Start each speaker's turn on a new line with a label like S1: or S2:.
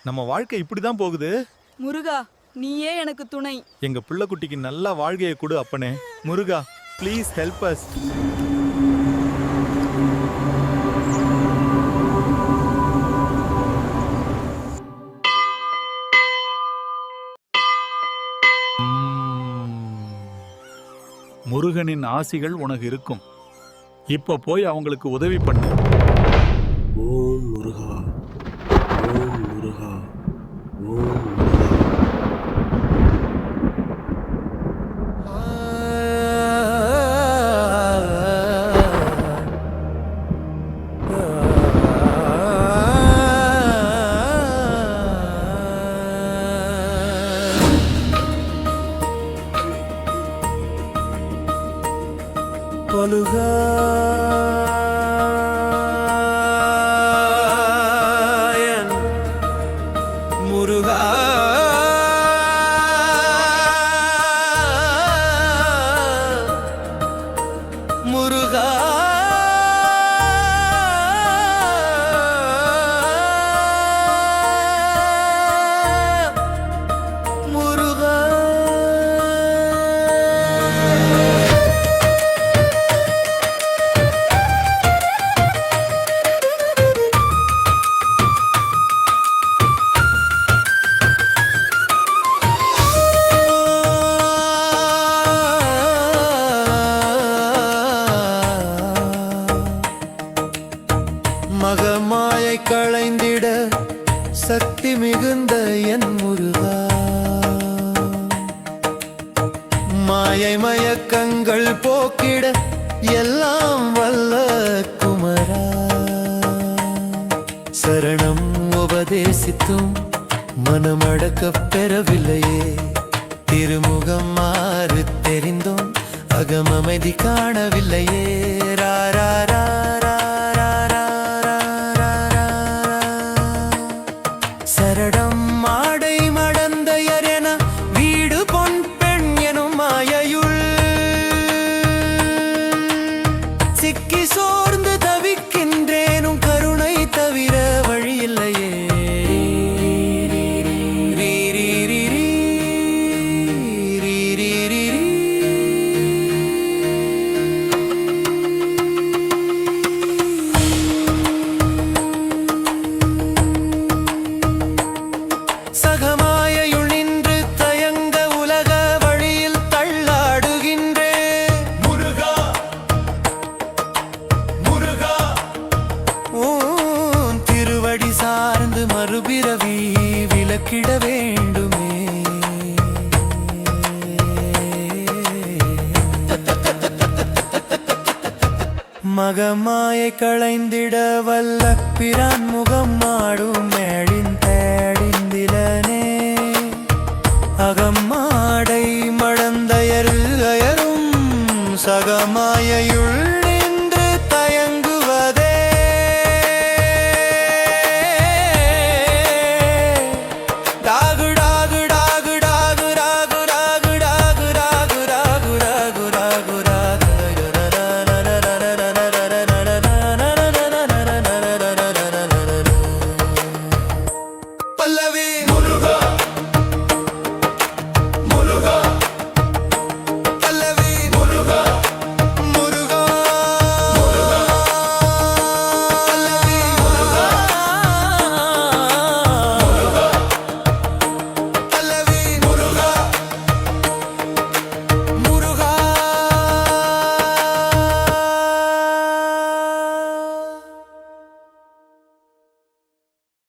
S1: நம்ம வாழ்க்கை இப்படிதான் போகுது.
S2: முருகா, நீயே எனக்கு துணை.
S1: எங்க பிள்ளைக்குட்டிக்கு நல்ல வாழ்க்கையை கொடு அப்பனே. முருகா, ப்ளீஸ் ஹெல்ப் அஸ். முருகனின் ஆசிகள் உனக்கு இருக்கும். இப்ப போய் அவங்களுக்கு உதவி பண்ணு.
S3: ஓம் முருகா, ஓம் முருகா, ஓம் முருகா. பலுகாயன் முருகா, முருகா, முருகா. மகமாயை களைந்திட சக்தி மிகுந்த என் முருகா, மாயை மயக்கங்கள் போக்கிட எல்லாம் வல்ல குமரா. சரணம் உபதேசித்தும் மனமடக்கப் பெறவில்லையே, திருமுகம் மாறு தெரிந்தும் அகம் அமைதி காணவில்லையே. ராரா சரடம் மாடை மடந்தையர் என வீடு பொன் பெண் எனும் மாயையுள் சிக்கி சோர்ந்து தவிக்கின்றேனும் கருணை தவிர வழியில்லையே. சகமாயுள் நின்று தயங்க உலக வழியில் தள்ளாடுகின்றே. முருகா, முருகா, உன் திருவடி சார்ந்து மறுபிறவி விலக்கிட வேண்டுமே. மகமாயை களைந்திட வல்ல பிரான் முகம் மாடும் மேடின் தேடிந்திலனே. அகமாடை மடந்தையரில் அயரும் சகமாயுள் நின்று தயங்குவதே. டாகு டாகு டாகு டாகு டாகு டாகு டாகு டாகு டாகு டாகு டாகு டாகு. பல்லவி